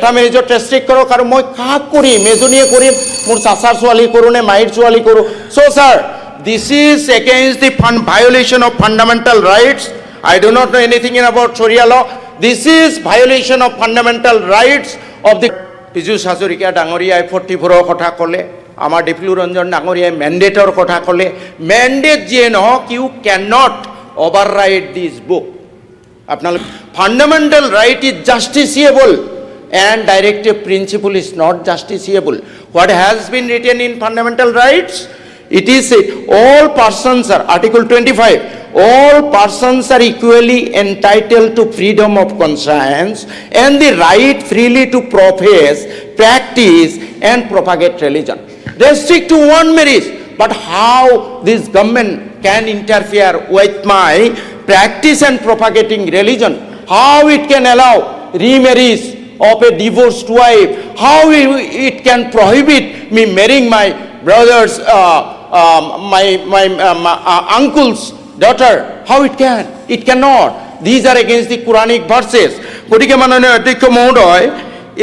এটা মেৰিজত ৰেষ্ট্ৰিক্ট কৰক আৰু মই কাক কৰিম এজনীয়ে কৰিম মোৰ চাচাৰ ছোৱালী কৰোঁ নে মাইৰ ছোৱালী কৰোঁ so' sir this is against the violation of fundamental rights I do not know anything about Sharia law. This is violation of fundamental rights of the Piyush Hazarika Dangoriya 44 কথা ক'লে আমাৰ ডিফলু ৰঞ্জন ডাঙৰীয়াই মেণ্ডেটৰ কথা ক'লে মেণ্ডেট যিয়ে নহওক you can not override this book আপোনালোক fundamental right is justiciable and directive principle is not justiciable. What has been written in fundamental rights? It is all persons are Article 25 all persons are equally entitled to freedom of conscience and the right freely to profess, practice and propagate religion. Restrict to one marriage, but how this government can interfere with my practice and propagating religion? How it can allow remarriage of a divorced wife? How it can prohibit me marrying my brother's, my uncle's daughter? How it can? It cannot. These are against the Quranic verses. গতিকে মাননীয় অধ্যক্ষ মহোদয়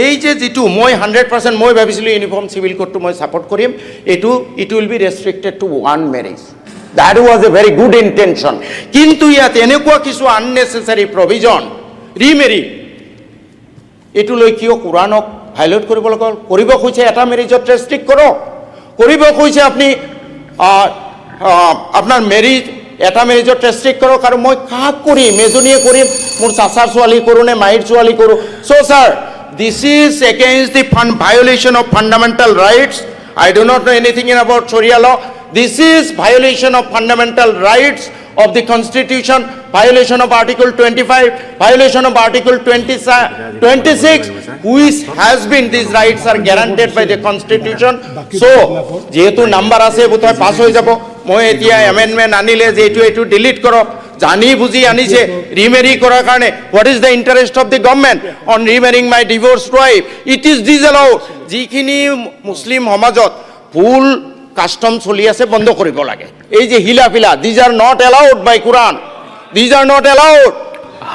এই যে যেটো মই 100% মই ভাবিছিলো ইউনিফর্ম সিভিল কোডটো মই সাপোর্ট কৰিম এটো it will be restricted to one marriage that was a very good intention কিন্তু ইয়াত এনেকুৱা কিছু আননেসেসাৰি প্ৰভিজন ৰিমেৰি এটো লৈ কিয় কুৰানক ভায়োলেট কৰিব কৈছে এটা ম্যাৰেজত ৰেষ্ট্ৰিক্ট কৰক কৰিব কৈছে আপুনি আপোনাৰ ম্যাৰেজ এটা মেৰিজত ৰেষ্ট্ৰিক্ট কৰক আৰু মই কাক কৰিম এজনীয়ে কৰিম মোৰ চাচাৰ ছোৱালী কৰোঁ নে মাইৰ ছোৱালী কৰোঁ so' sir this is against the violation of fundamental rights I do not know' anything about Sharia law. This is violation of fundamental rights of the Constitution, violation of Article 25, violation of Article 26, which has been these rights are guaranteed by the Constitution. So, যেহেতু number আছে বোধহয় পাছ হৈ যাব মই এতিয়া amendment আনিলে যে এইটো ডিলিট কৰক জানি বুজি আনিছে রিমেরি করার কারণে what is the interest of the government on remarrying my divorced wife it is disallowed যিখিনি মুসলিম সমাজত ভুল কাস্টম চলি আছে বন্ধ কৰিব লাগে এই যে হিলা পিলা these are not allowed by Quran these are not allowed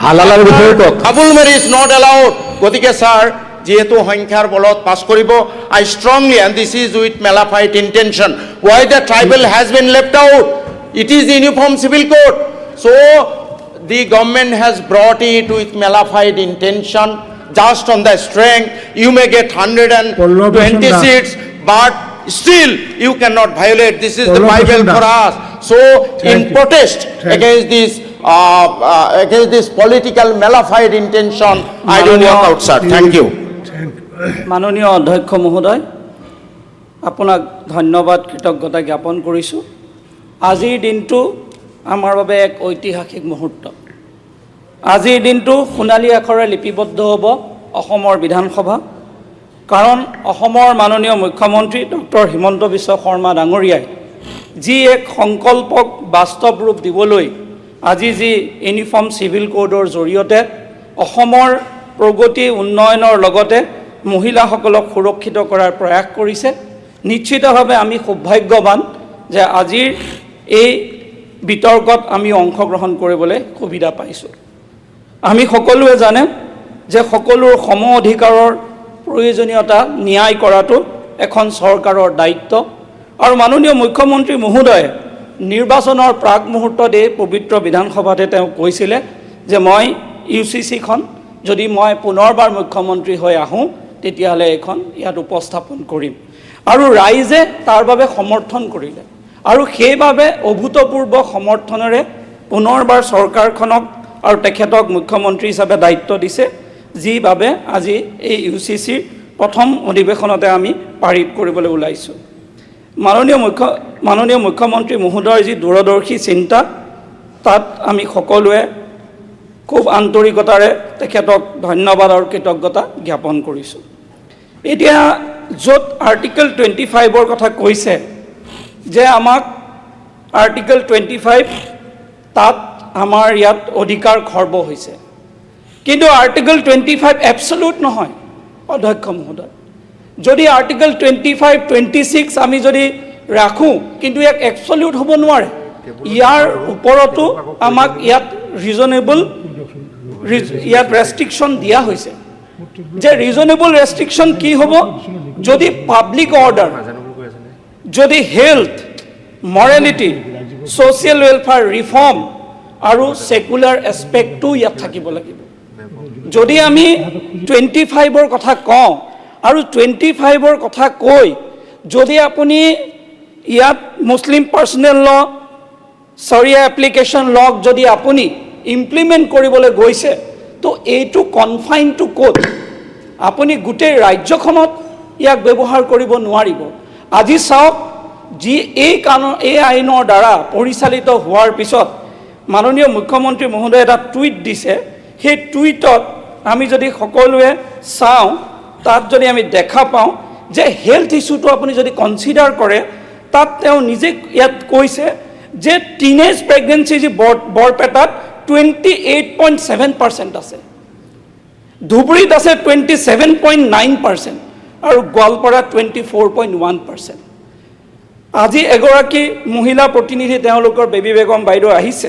হালালাৰ বিষয়ে কওক কাবুল ম্যাৰেজ নট এলাউড গতিকে স্যাৰ যেহেতু সংখ্যাৰ বলত পাস কৰিব I strongly and this is with malafide intention why the tribal has been left out it is uniform civil code so the government has brought it with malified intention just on the strength you may get 120 seats but still you cannot violate this is the Bible for us so in protest against this political malified intention I don't walk out sir thank you মাননীয় অধ্যক্ষ মহোদয় আপোনাক ধন্যবাদ কৃতজ্ঞতা জ্ঞাপন কৰিছোঁ আজিৰ দিনটো আমাৰ বাবে এক ঐতিহাসিক মুহূৰ্ত আজিৰ দিনটো সোণালী আখৰে লিপিবদ্ধ হ'ব অসমৰ বিধানসভা কাৰণ অসমৰ মাননীয় মুখ্যমন্ত্ৰী ডক্টৰ হিমন্ত বিশ্ব শৰ্মা ডাঙৰীয়াই যি এক সংকল্পক বাস্তৱ ৰূপ দিবলৈ আজি যি ইউনিফৰ্ম সিভিল কোডৰ জৰিয়তে অসমৰ প্ৰগতি উন্নয়নৰ লগতে মহিলাসকলক সুৰক্ষিত কৰাৰ প্ৰয়াস কৰিছে নিশ্চিতভাৱে আমি সৌভাগ্যৱান যে আজিৰ এই বিতৰ্কত আমি অংশগ্ৰহণ কৰিবলৈ সুবিধা পাইছোঁ আমি সকলোৱে জানে যে সকলোৰ সম অধিকাৰৰ প্ৰয়োজনীয়তা ন্যায় কৰাটো এখন চৰকাৰৰ দায়িত্ব আৰু মাননীয় মুখ্যমন্ত্ৰী মহোদয়ে নিৰ্বাচনৰ প্ৰাক মুহূৰ্তত এই পবিত্ৰ বিধানসভাতে তেওঁ কৈছিলে যে মই ইউচিচিখন যদি মই পুনৰবাৰ মুখ্যমন্ত্ৰী হৈ আহোঁ তেতিয়াহ'লে এখন ইয়াত উপস্থাপন কৰিম আৰু ৰাইজে তাৰ বাবে সমৰ্থন কৰিলে আৰু সেইবাবে অভূতপূৰ্ব সমৰ্থনেৰে পুনৰবাৰ চৰকাৰখনক আৰু তেখেতক মুখ্যমন্ত্ৰী হিচাপে দায়িত্ব দিছে যিভাৱে আজি এই ইউচিচিৰ প্ৰথম অধিৱেশনতে আমি পাৰিত কৰিবলৈ ওলাইছোঁ মাননীয় মুখ্যমন্ত্ৰী মহোদয়ৰ যি দূৰদৰ্শী চিন্তা তাত আমি সকলোৱে খুব আন্তৰিকতাৰে তেখেতক ধন্যবাদ আৰু কৃতজ্ঞতা জ্ঞাপন কৰিছোঁ এতিয়া য'ত আৰ্টিকল 25ৰ কথা কৈছে যে আমাক আৰ্টিকল 25 তাত আমাৰ ইয়াত অধিকাৰ খৰ্ব হৈছে কিন্তু আৰ্টিকল 25 এবছলুট নহয় অধ্যক্ষ মহোদয় যদি আৰ্টিকল 25 26 আমি যদি ৰাখোঁ কিন্তু ইয়াক এবছলুট হ'ব নোৱাৰে ইয়াৰ ওপৰতো আমাক ইয়াত ৰিজনেবল ইয়াত ৰেষ্ট্ৰিকশ্যন দিয়া হৈছে যে ৰিজনেবল ৰেষ্ট্ৰিকশ্যন কি হ'ব যদি পাব্লিক অৰ্ডাৰ যদি health morality social welfare reform আৰু ছেকুলাৰ এছপেক্টটো ইয়াত থাকিব লাগিব যদি আমি 25ৰ কথা কওঁ আৰু 25ৰ কথা কৈ যদি আপুনি ইয়াত মুছলিম পাৰ্চনেল ল চৰিয়া এপ্লিকেশ্যন লক যদি আপুনি ইমপ্লিমেণ্ট কৰিবলৈ গৈছে তো এইটো কনফাইন টু ক'ত আপুনি গোটেই ৰাজ্যখনত ইয়াক ব্যৱহাৰ কৰিব নোৱাৰিব আজি চাওক যি এই আইনৰ দ্বাৰা পৰিচালিত হোৱাৰ পিছত মাননীয় মুখ্যমন্ত্ৰী মহোদয়ে এটা টুইট দিছে সেই টুইটত আমি যদি সকলোৱে চাওঁ তাত যদি আমি দেখা পাওঁ যে হেল্থ ইছ্যুটো আপুনি যদি কনচিডাৰ কৰে তাত তেওঁ নিজে ইয়াত কৈছে যে টিনেজ প্ৰেগনেঞ্চি যি বৰপেটাত 28.7% আছে ধুবুৰীত আছে 27.9% আৰু গোৱালপাৰাত 24.1%। আজি এগৰাকী মহিলা প্ৰতিনিধি তেওঁলোকৰ বেবী বেগম বাইদেউ আহিছে